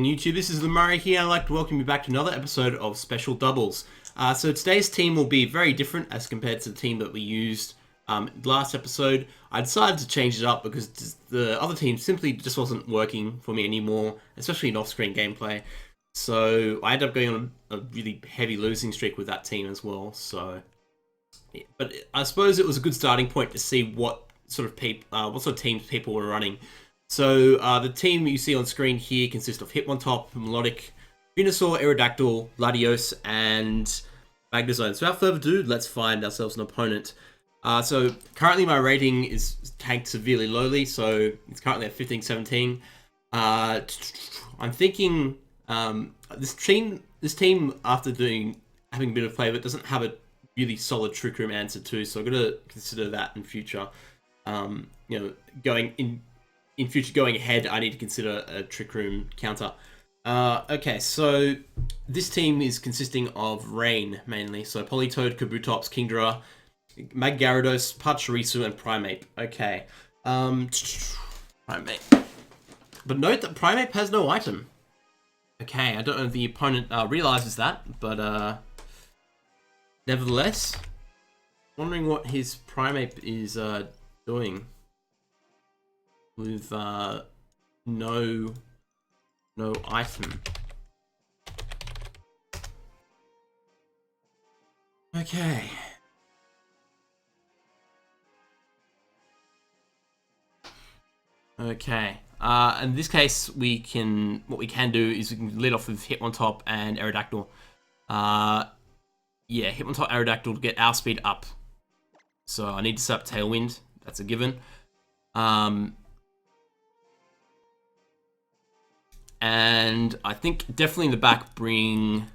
YouTube, this is Lumario here. I'd like to welcome you back to another episode of Special Doubles. So today's team will be very different as compared to the team that we used last episode. I decided to change it up because the other team simply just wasn't working for me anymore, especially in off-screen gameplay. So I ended up going on a really heavy losing streak with that team as well. So, yeah. But I suppose it was a good starting point to see what sort of teams people were running. So the team you see on screen here consists of Hitmontop, Melodic, Venusaur, Aerodactyl, Latios, and Magnezone. So without further ado, let's find ourselves an opponent. So currently my rating is tanked severely lowly, so it's currently at 15-17. I'm thinking this team after having a bit of play, but doesn't have a really solid Trick Room answer too, so I'm gonna consider that in future. In future going ahead, I need to consider a Trick Room counter. Okay, so this team is consisting of Rain mainly. So Politoed, Kabutops, Kingdra, Gyarados, Pachirisu, and Primeape. Okay. Primeape. But note that Primeape has no item. Okay, I don't know if the opponent realizes that, but nevertheless, wondering what his Primeape is doing with no item. Okay. Okay. In this case, what we can do is we can lead off with Hitmontop and Aerodactyl. Yeah, Hitmontop, Aerodactyl to get our speed up. So I need to set up Tailwind. That's a given. And I think definitely in the back bring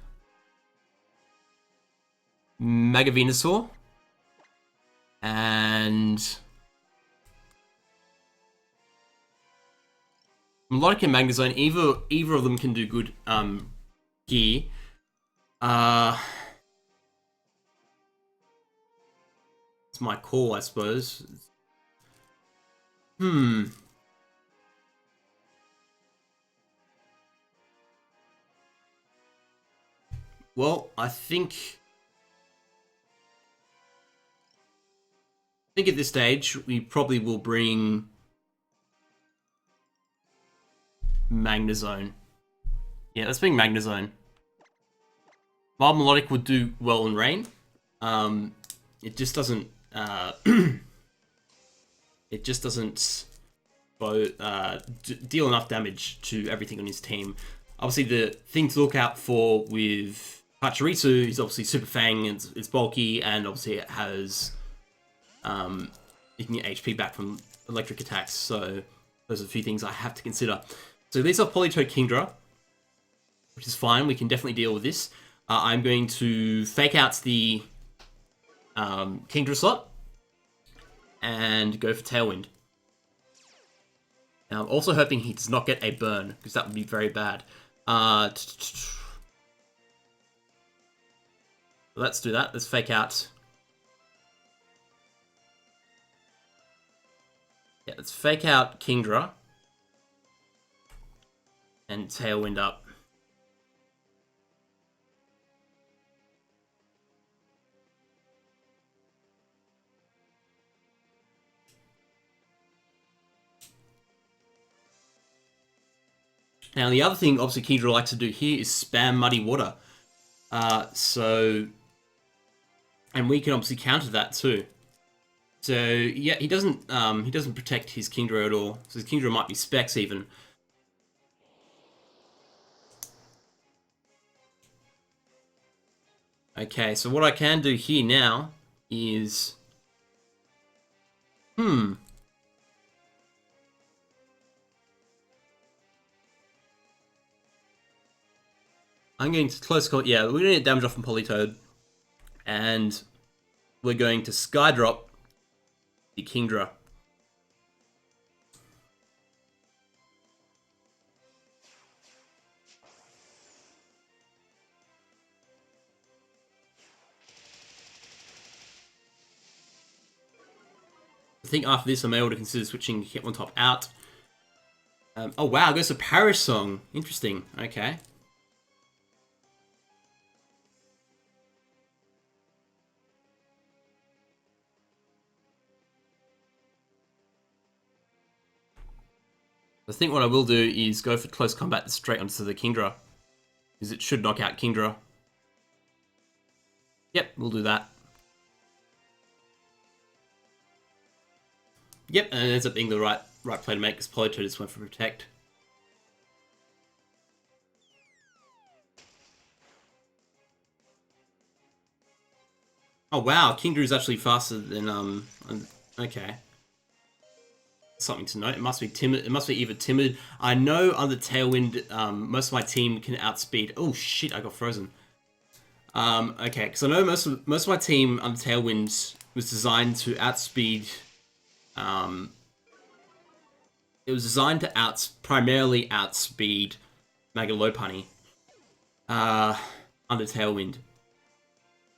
Mega Venusaur and Melodic and Magnezone. Either of them can do good here. It's my call, I suppose. Well, I think at this stage we probably will bring Magnezone. Yeah, let's bring Magnezone. While Melodic would do well in Rain, it just doesn't. It just doesn't deal enough damage to everything on his team. Obviously, the thing to look out for with Pachirisu is obviously Super Fang. It's bulky, and obviously it has you can get HP back from electric attacks. So those are a few things I have to consider. So these are Politoed, Kingdra, which is fine. We can definitely deal with this. I'm going to fake out the Kingdra slot and go for Tailwind. Now I'm also hoping he does not get a burn, because that would be very bad. Let's do that. Let's fake out. Yeah, let's fake out Kingdra and Tailwind up. Now the other thing obviously Kingdra likes to do here is spam Muddy Water. And we can obviously counter that too. So yeah, he doesn't protect his Kingdra at all. So his Kingdra might be Specs even. Okay, so what I can do here now is I'm going to close call. Yeah, we're going to get damage off from Politoed, and we're going to Skydrop the Kingdra. I think after this I'm able to consider switching Hitmontop out. Oh wow, it goes to Parish Song. Interesting. Okay. I think what I will do is go for close combat straight onto the Kingdra, because it should knock out Kingdra. Yep, we'll do that. Yep, and it ends up being the right play to make, because Politoed just went for Protect. Oh wow, Kingdra is actually faster than okay. Something to note. It must be timid. It must be either timid. I know under Tailwind, most of my team can outspeed. Oh shit! I got frozen. Okay, because I know most of my team under Tailwind was designed to outspeed. It was designed to primarily outspeed Magalopunny under Tailwind.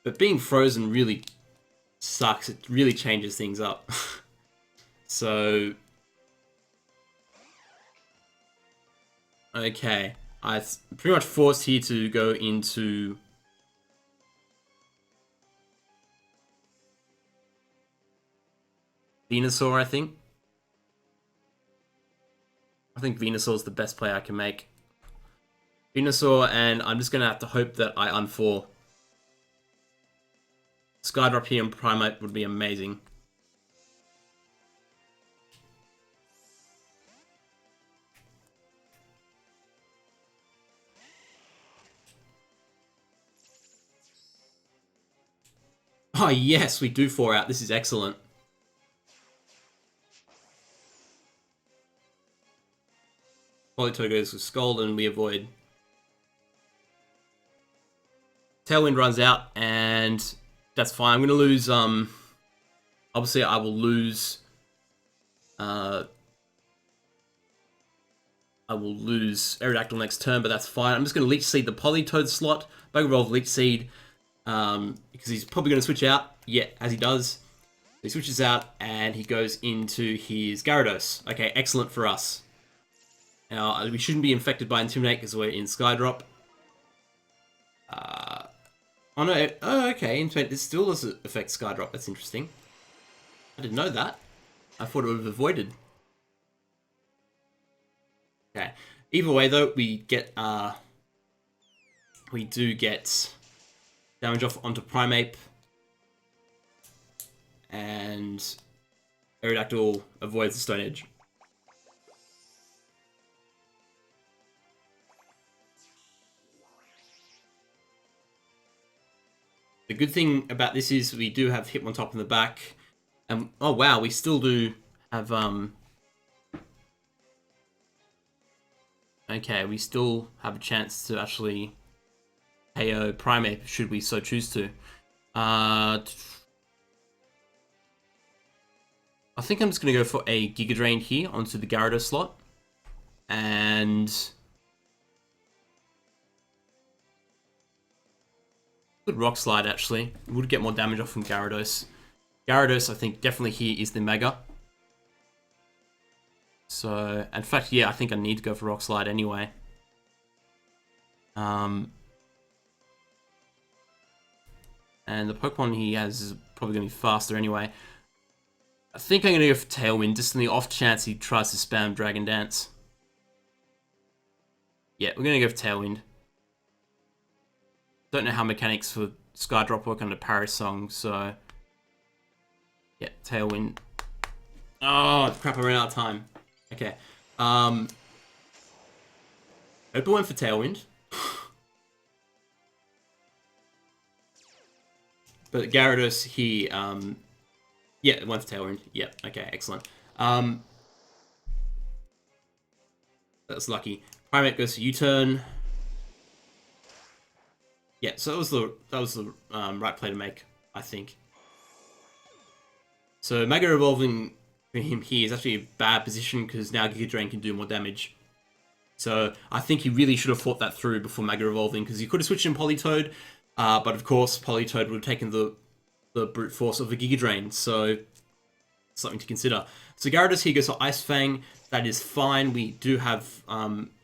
But being frozen really sucks. It really changes things up. So okay, I pretty much forced here to go into Venusaur, I think. I think Venusaur is the best play I can make. Venusaur, and I'm just going to have to hope that I unfall. Skydrop here and Primate would be amazing. Oh yes, we do 4 out. This is excellent. Politoed goes with Scald and we avoid. Tailwind runs out and that's fine. I'm going to lose, obviously I will lose, Aerodactyl next turn, but that's fine. I'm just going to Leech Seed the Politoed slot, Bug Revolve Leech Seed, because he's probably going to switch out. Yeah, as he does. He switches out and he goes into his Gyarados. Okay, excellent for us. Now, we shouldn't be infected by Intimidate because we're in Skydrop. Oh no, oh okay, Intimidate, this still doesn't affect Skydrop, that's interesting. I didn't know that. I thought it would have avoided. Okay, either way though, we do get damage off onto Primeape. And Aerodactyl avoids the Stone Edge. The good thing about this is we do have Hitmontop in the back. And oh wow, we still do have okay, we still have a chance to actually KO Primeape should we so choose to. I think I'm just going to go for a Giga Drain here onto the Gyarados slot. And good Rock Slide, actually. Would get more damage off from Gyarados. Gyarados, I think, definitely here is the Mega. So, in fact, yeah, I think I need to go for Rock Slide anyway. And the Pokemon he has is probably going to be faster anyway. I think I'm going to go for Tailwind, just in the off chance he tries to spam Dragon Dance. Yeah, we're going to go for Tailwind. Don't know how mechanics for Skydrop work under Paris Song, so... yeah, Tailwind. Oh, crap, I ran out of time. Okay. Hope I went for Tailwind. But Gyarados, he... yeah, it went for Tailwind. Yeah, okay, excellent. That's lucky. Primeape goes to U-turn. Yeah, so that was the right play to make, I think. So Mega Evolving for him here is actually a bad position because now Giga Drain can do more damage. So I think he really should have thought that through before Mega Evolving because he could have switched in Politoed, but of course Politoed would have taken the brute force of a Giga Drain. So something to consider. So Gyarados here goes for Ice Fang. That is fine. We do have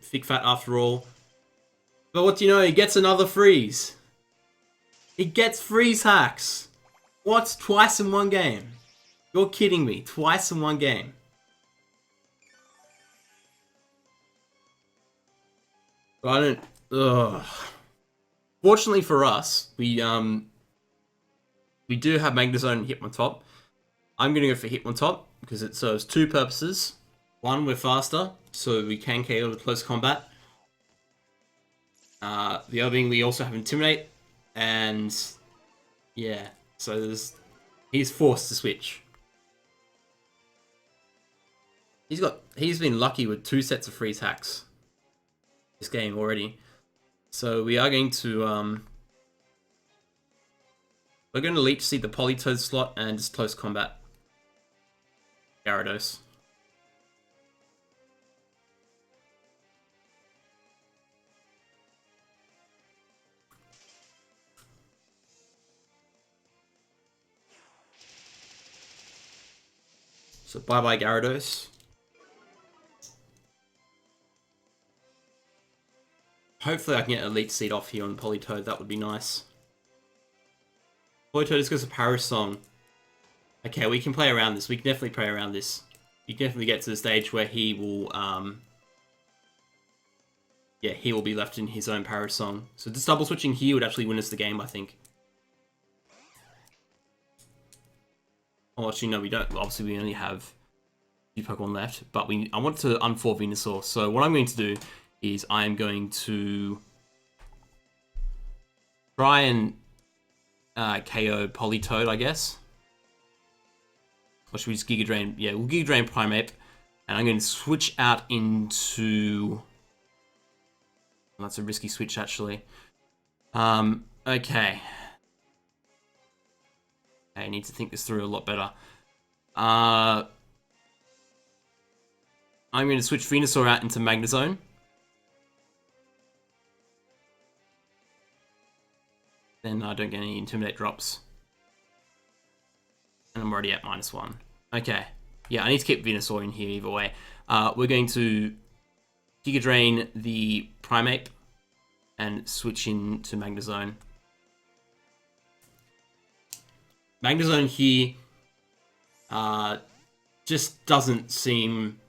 Thick Fat after all. But what do you know? He gets another freeze. He gets freeze hacks. What? Twice in one game? You're kidding me. Twice in one game. But I don't... Ugh. Fortunately for us, we do have Magnezone and Hitmontop. I'm going to go for Hitmontop because it serves two purposes. One, we're faster, so we can KO with close combat. The other being we also have Intimidate, and yeah, so he's forced to switch. He's been lucky with 2 sets of freeze hacks this game already. So we are going to we're going to Leech Seed the Politoed slot and just close combat Gyarados. So bye-bye Gyarados. Hopefully I can get a Leech Seed off here on Politoed, that would be nice. Politoed just goes to Parasong. Okay, we can play around this. We can definitely play around this. You can definitely get to the stage where he will, yeah, he will be left in his own Parasong. So just double switching here would actually win us the game, I think. Oh, actually, no, we don't. Obviously, we only have a few Pokemon left, but I want to unfold Venusaur. So what I'm going to do is I am going to try and KO Politoed, I guess. Or should we just Giga Drain? Yeah, we'll Giga Drain Primeape. And I'm going to switch out into... Well, that's a risky switch, actually. Okay. I need to think this through a lot better. I'm going to switch Venusaur out into Magnezone. Then I don't get any Intimidate drops. And I'm already at -1. Okay. Yeah, I need to keep Venusaur in here either way. We're going to Giga Drain the Primeape and switch into Magnezone. Magnezone here just doesn't seem...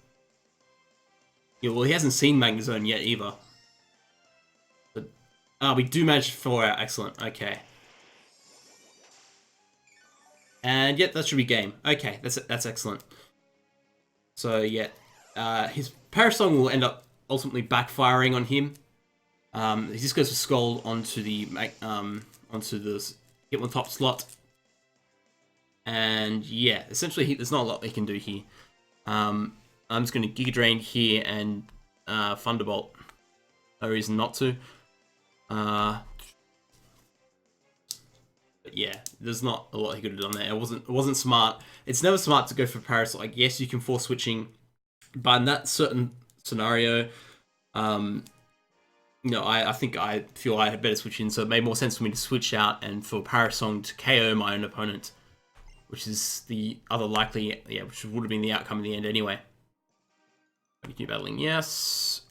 Yeah, well, he hasn't seen Magnezone yet either. But, we do manage to 4 out. Excellent. Okay. And yep, that should be game. Okay, that's excellent. So yeah, his Parasong will end up ultimately backfiring on him. He just goes to Scald onto the Hitmontop slot. And yeah, essentially there's not a lot they can do here. I'm just going to Giga Drain here and Thunderbolt. No reason not to. But yeah, there's not a lot he could have done there. It wasn't smart. It's never smart to go for Parasol. Like, yes, you can force switching, but in that certain scenario, you know, I think I feel I had better switch in, so it made more sense for me to switch out and for Parasong to KO my own opponent, which is the other likely, yeah, which would have been the outcome in the end anyway. Continue battling, yes.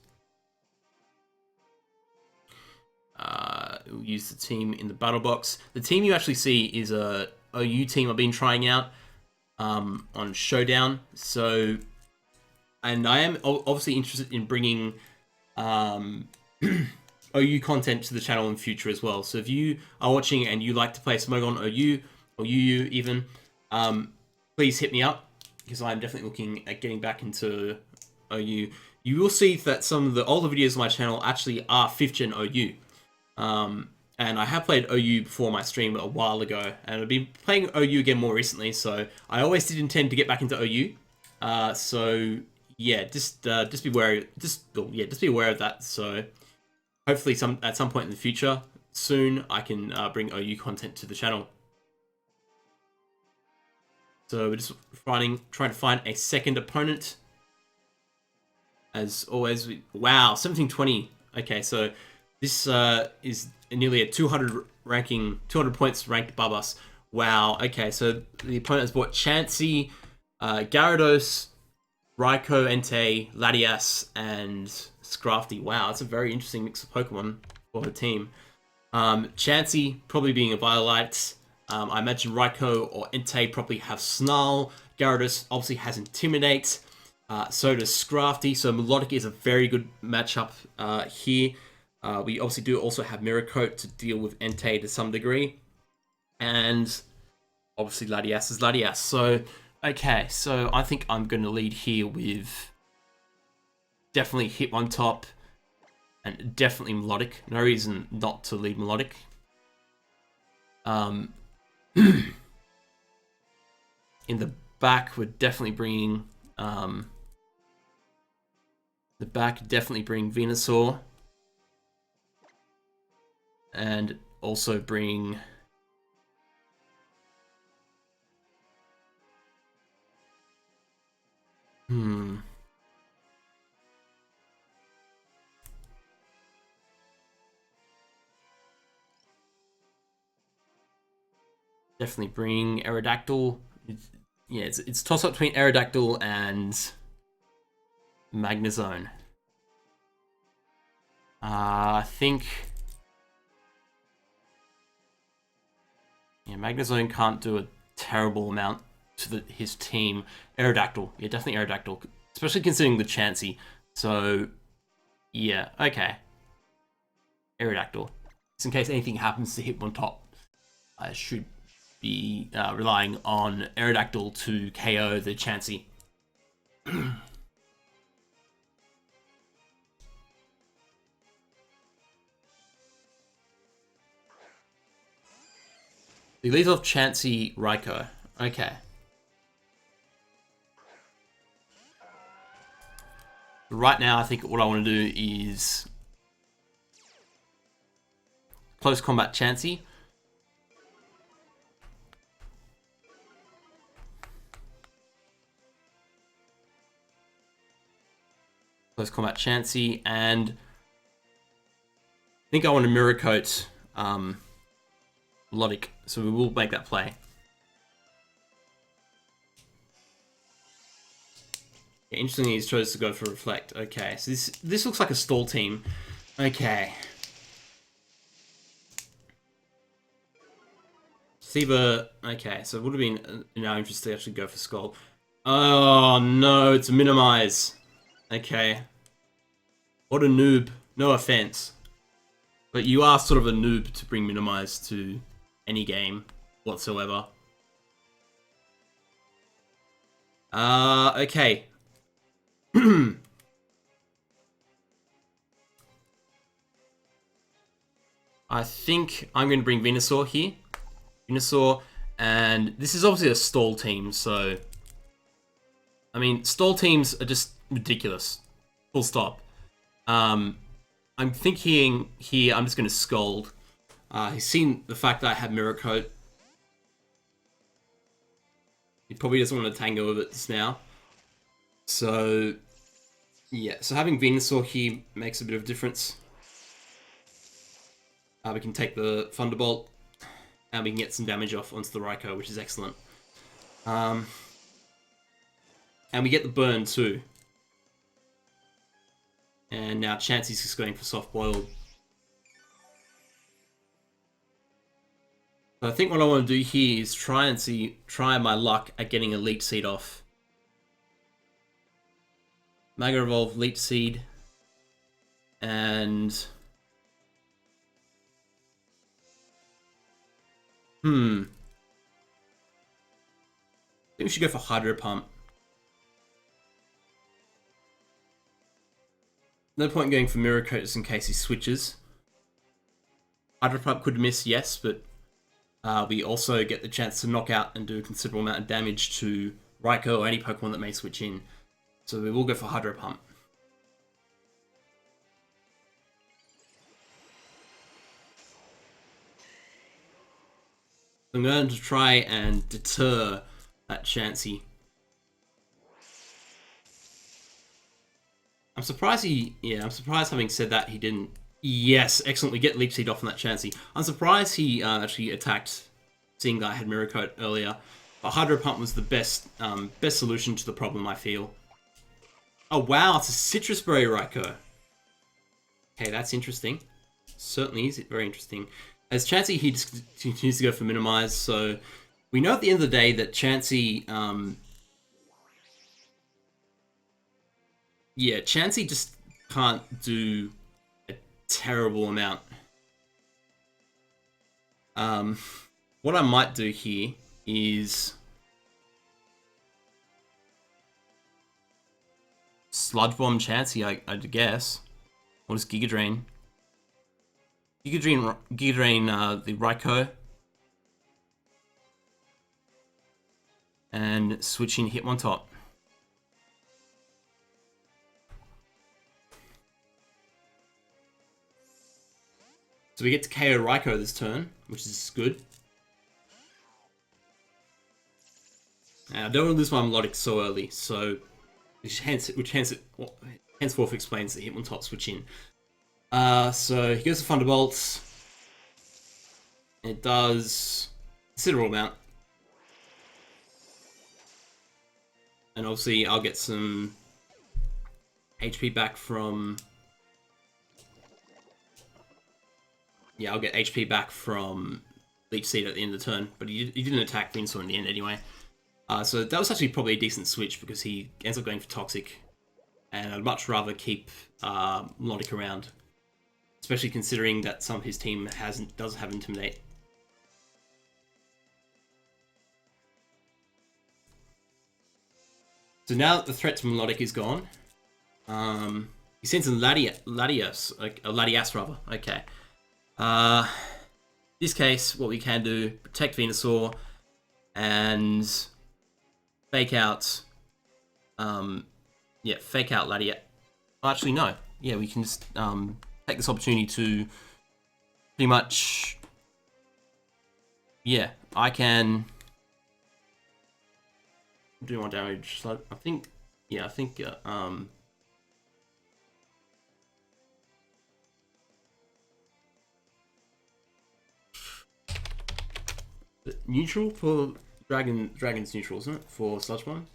We'll use the team in the battle box. The team you actually see is a OU team I've been trying out on Showdown. So, and I am obviously interested in bringing OU content to the channel in future as well. So if you are watching and you like to play Smogon OU or UU even, please hit me up because I'm definitely looking at getting back into OU. You will see that some of the older videos on my channel actually are 5th gen OU. And I have played OU before my stream a while ago, and I've been playing OU again more recently, so I always did intend to get back into OU. So yeah, just be wary, just be aware of that. So hopefully at some point in the future, soon, I can bring OU content to the channel. So we're just trying to find a second opponent. As always, wow, 1720. Okay, so this is nearly a 200 points ranked above us. Wow. Okay, so the opponent has bought Chansey, Gyarados, Raikou, Entei, Latias, and Scrafty. Wow, that's a very interesting mix of Pokemon for her team. Chansey probably being a Violite. I imagine Raikou or Entei probably have Snarl. Gyarados obviously has Intimidate. So does Scrafty. So Melodic is a very good matchup here. We obviously do also have Mirror Coat to deal with Entei to some degree. And obviously Latias is Latias. So, okay. So I think I'm going to lead here with definitely Hitmontop and definitely Melodic. No reason not to lead Melodic. In the back, we're definitely bringing... the back, definitely bring Venusaur. And also bring... Definitely bring Aerodactyl. It's toss up between Aerodactyl and Magnezone. I think... Yeah, Magnezone can't do a terrible amount to his team. Aerodactyl. Yeah, definitely Aerodactyl. Especially considering the Chansey. So, yeah, okay. Aerodactyl. Just in case anything happens to Hitmontop, I should be relying on Aerodactyl to KO the Chansey. He leaves off Chansey Raikou. Okay. Right now, I think what I want to do is close combat Chansey. Close combat Chansey, and I think I want to Mirror Coat Melodic, so we will make that play. Yeah, interestingly, he's chose to go for Reflect. Okay, so this looks like a stall team. Okay. Siva, okay, so it would have been in our interest to actually go for Skull. Oh no, it's a Minimize. Okay. What a noob. No offense. But you are sort of a noob to bring Minimize to any game whatsoever. Okay. I think I'm going to bring Venusaur here. Venusaur, and this is obviously a stall team, so... I mean, stall teams are just ridiculous. Full stop. I'm thinking here, I'm just going to Scold. He's seen the fact that I have Mirror Coat. He probably doesn't want to tango with it just now. So, yeah. So having Venusaur here makes a bit of a difference. We can take the Thunderbolt, and we can get some damage off onto the Raikou, which is excellent. And we get the burn too. And now Chansey's just going for Soft Boiled. So I think what I want to do here is try my luck at getting a Leech Seed off. Mega Evolve, Leech Seed, and... I think we should go for Hydro Pump. No point going for Mirror Coat just in case he switches. Hydro Pump could miss, yes, but we also get the chance to knock out and do a considerable amount of damage to Raikou or any Pokemon that may switch in. So we will go for Hydro Pump. I'm going to try and deter that Chansey. I'm surprised I'm surprised having said that he didn't. Yes, excellent. We get Leech Seed off on that Chansey. I'm surprised he actually attacked, seeing that I had Mirror Coat earlier. But Hydro Pump was the best solution to the problem, I feel. Oh wow, it's a citrus berry Raikou. Okay, that's interesting. Certainly is very interesting. As Chansey, he just continues to go for minimize, so we know at the end of the day that Chansey, yeah, Chansey just can't do a terrible amount. What I might do here is Sludge Bomb Chansey, I'd guess. Or just Giga Drain. Giga Drain the Raikou. And switch in Hitmontop. So we get to KO Raikou this turn, which is good. And I don't want to lose my Melodic so early, so henceforth explains the Hitmontop switch in. So he goes to Thunderbolts. It does a considerable amount. And obviously I'll get some HP back from... Yeah, I'll get HP back from Leech Seed at the end of the turn, but he didn't attack Venusaur in the end anyway. So that was actually probably a decent switch because he ends up going for Toxic. And I'd much rather keep Melodic around. Especially considering that some of his team does have Intimidate. So now that the threat to Melodic is gone, he sends in Latias rather. Okay. In this case, what we can do, protect Venusaur and fake out, fake out Latias. Actually, no. Yeah, we can just take this opportunity to pretty much, yeah, I can do more damage. So I think neutral for Dragon's neutral, isn't it? For Sludge Bomb?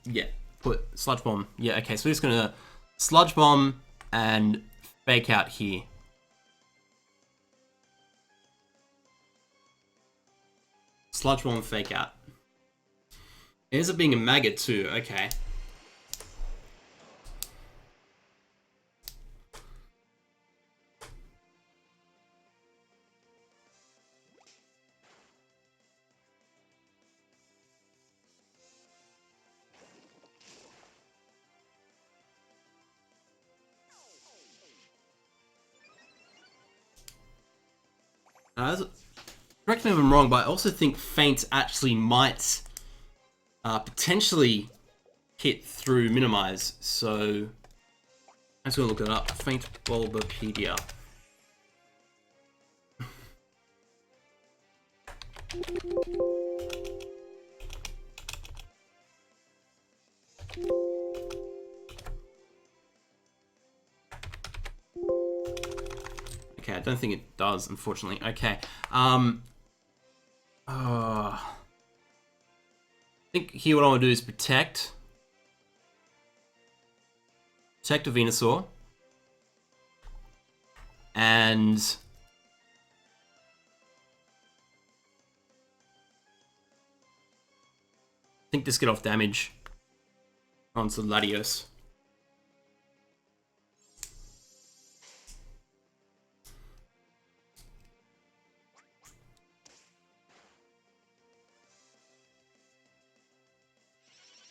Yeah, put Sludge Bomb. Yeah, okay, so we're just gonna Sludge Bomb and fake out here. Sludge Bomb, fake out. It ends up being a maggot too, okay. Correct me if I'm wrong, but I also think Feint actually might potentially hit through Minimize. So I'm just gonna look it up. Feint Bulbapedia. Okay, I don't think it does, unfortunately. Okay. I think here what I want to do is protect a Venusaur. And I think just get off damage onto Latios.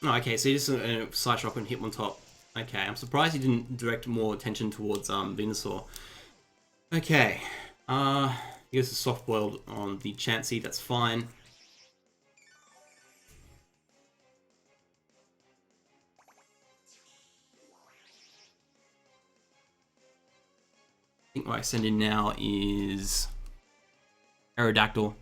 Oh, okay, so he just Side Shock and Hitmontop. Okay, I'm surprised he didn't direct more attention towards Venusaur. Okay, he goes to Soft Boiled on the Chansey, that's fine. I think what I send in now is Aerodactyl.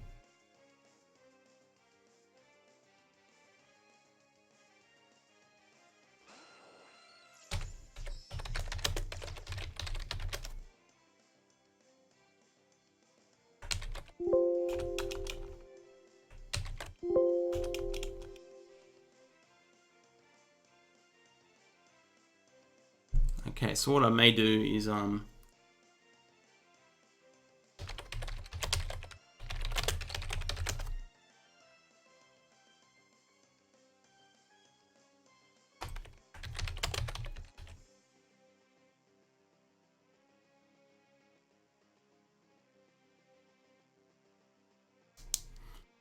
Okay, so what I may do is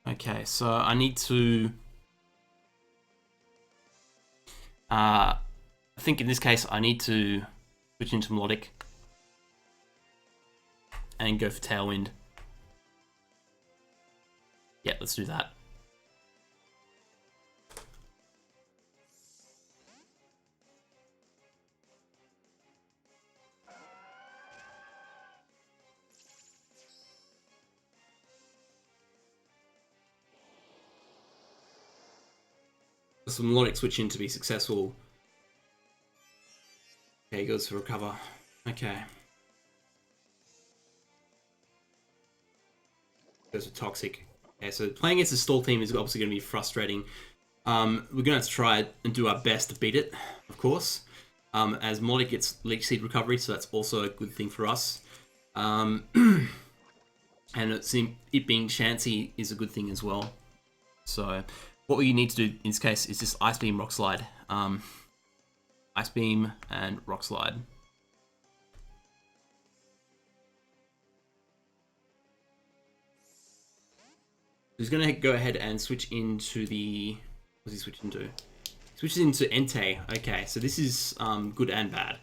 okay, so I need to I think in this case I need to switch into melodic and go for tailwind. Yeah, let's do that. So melodic switch in to be successful. Okay, goes for recover. Okay. Goes for toxic. Okay, so playing against a stall team is obviously going to be frustrating. We're going to have to try and do our best to beat it, of course. As melodic gets leech seed recovery, so that's also a good thing for us. And it being chancy is a good thing as well. So what we need to do in this case is just Ice Beam, Rock Slide. Ice Beam and Rock Slide. He's going to go ahead and switch into the... What's he switching to? Switches into Entei. Okay, so this is good and bad.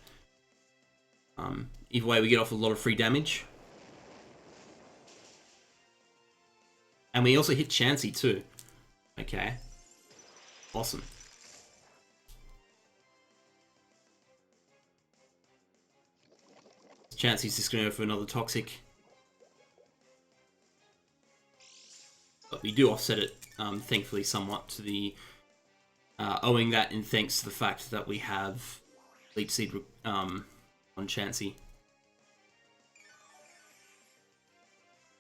Either way, we get off a lot of free damage. And we also hit Chansey too. Okay. Awesome. Chansey's just going to go for another Toxic. But we do offset it, thankfully, somewhat to the... owing that in thanks to the fact that we have Leech Seed on Chansey.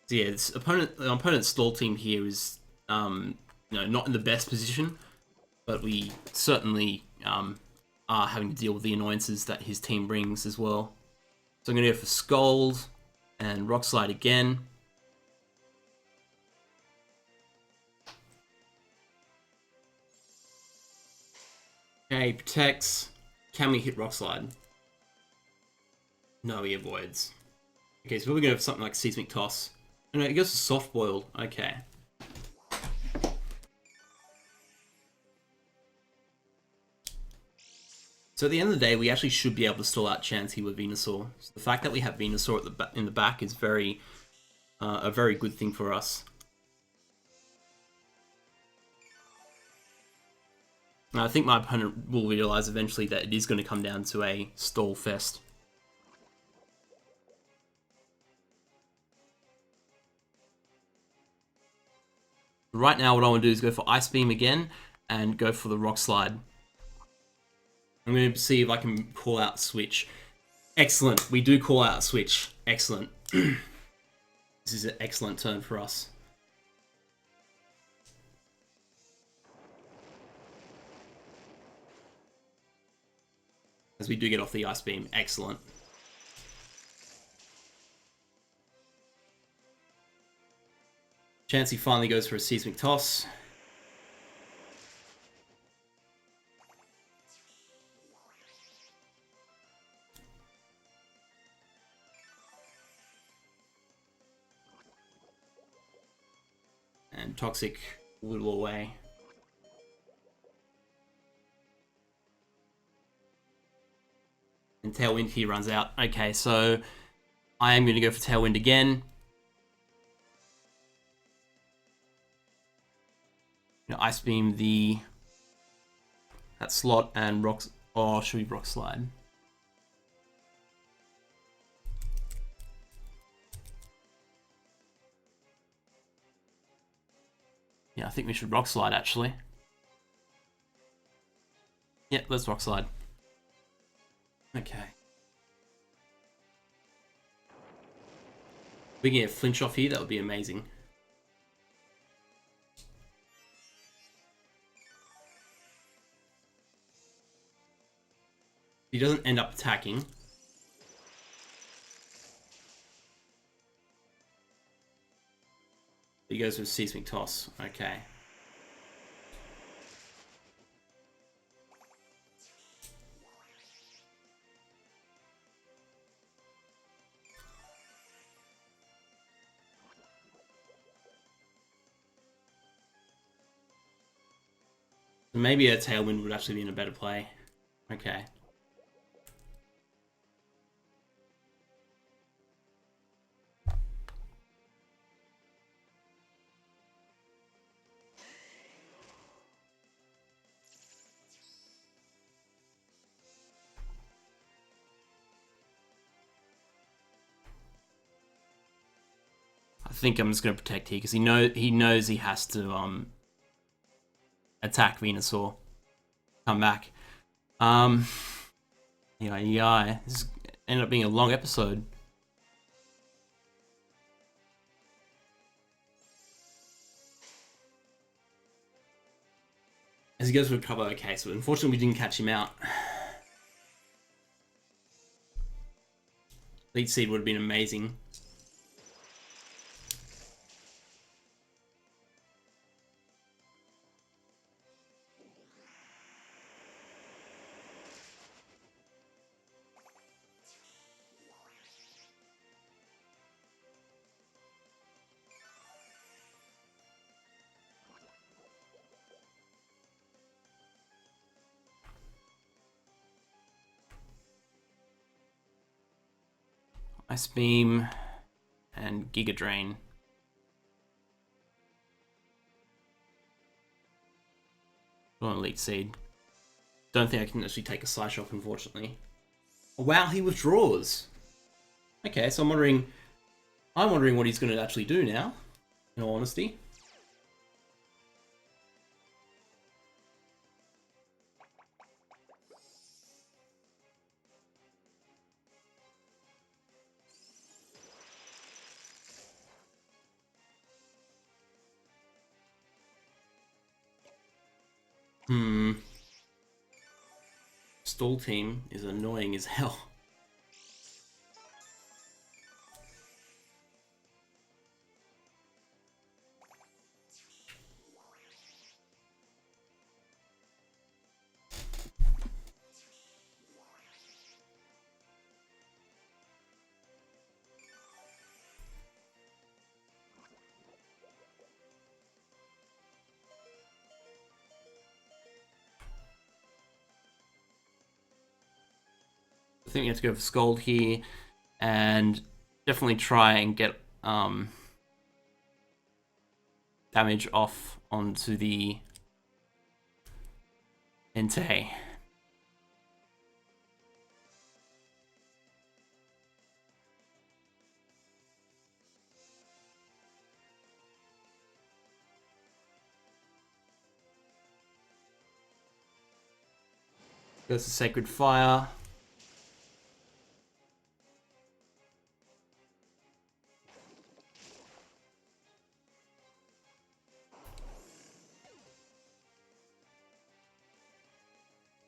So yeah, the opponent's stall team here is not in the best position, but we certainly are having to deal with the annoyances that his team brings as well. So I'm going to go for Scold and Rock Slide again. Okay, protects. Can we hit Rock Slide? No, he avoids. Okay, so we're going to have something like Seismic Toss. No, it goes to Soft Boiled. Okay. So at the end of the day, we actually should be able to stall out Chansey with Venusaur. So the fact that we have Venusaur in the back is a very good thing for us. Now, I think my opponent will realize eventually that it is going to come down to a stall fest. Right now, what I want to do is go for Ice Beam again and go for the Rock Slide. I'm going to see if I can call out Switch. Excellent. We do call out Switch. Excellent. This is an excellent turn for us. As we do get off the Ice Beam. Excellent. Chansey finally goes for a Seismic Toss. And Toxic whittle away. And Tailwind here runs out. Okay, so I am going to go for Tailwind again. Ice Beam that slot and Rock... Oh, should we Rock Slide? Yeah, I think we should Rock Slide, actually. Yeah, let's Rock Slide. Okay. If we can get a flinch off here, that would be amazing. He doesn't end up attacking. He goes with Seismic Toss. Okay. Maybe a Tailwind would actually be in a better play. Okay. I think I'm just going to protect here because he knows he has to attack Venusaur. Come back. Yeah. This ended up being a long episode. As he goes for a cover, okay, so unfortunately we didn't catch him out. Lead Seed would have been amazing. Ice Beam and Giga Drain. On Elite Seed. Don't think I can actually take a Psyshock, unfortunately. Oh, wow, he withdraws. Okay, so I'm wondering what he's going to actually do now, in all honesty. Stall Team is annoying as hell. I think we have to go for Scald here, and definitely try and get damage off onto the Entei. Goes to Sacred Fire.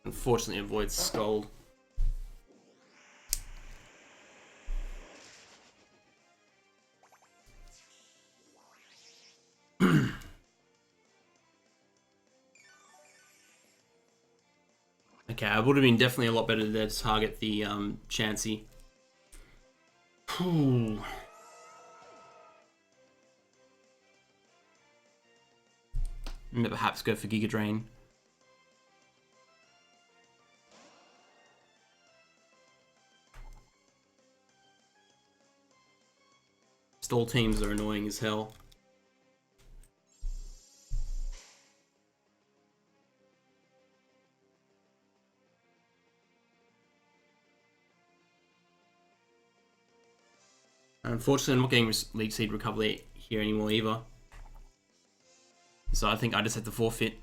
Unfortunately avoids Scald. Okay, I would have been definitely a lot better there to target the Chansey. And perhaps go for Giga Drain. Stall teams are annoying as hell. Unfortunately, I'm not getting Leech Seed Recovery here anymore either. So I think I just had to forfeit.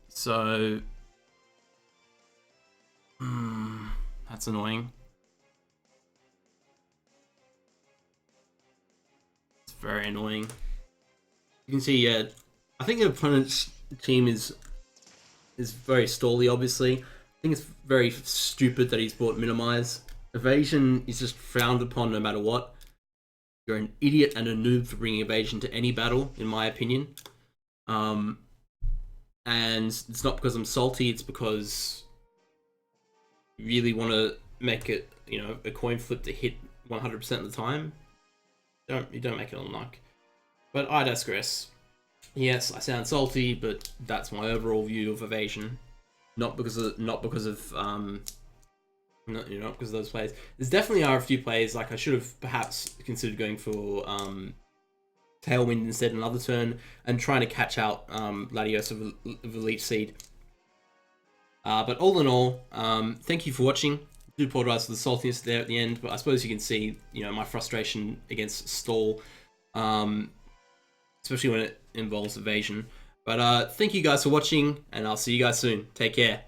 So... that's annoying. It's very annoying. You can see, I think the opponent's team is is very stally, obviously. I think it's very stupid that he's brought Minimize. Evasion is just frowned upon no matter what. You're an idiot and a noob for bringing Evasion to any battle, in my opinion. And it's not because I'm salty, it's because you really want to make it, a coin flip to hit 100% of the time. You don't make it on luck. But I digress. Yes, I sound salty, but that's my overall view of Evasion. Not because of those plays. There's definitely are a few plays, like I should have perhaps considered going for Tailwind instead another turn, and trying to catch out Latios of Elite Seed. But all in all, thank you for watching. I do apologize for the saltiness there at the end, but I suppose you can see, my frustration against stall, especially when it involves Evasion. But thank you guys for watching, and I'll see you guys soon. Take care.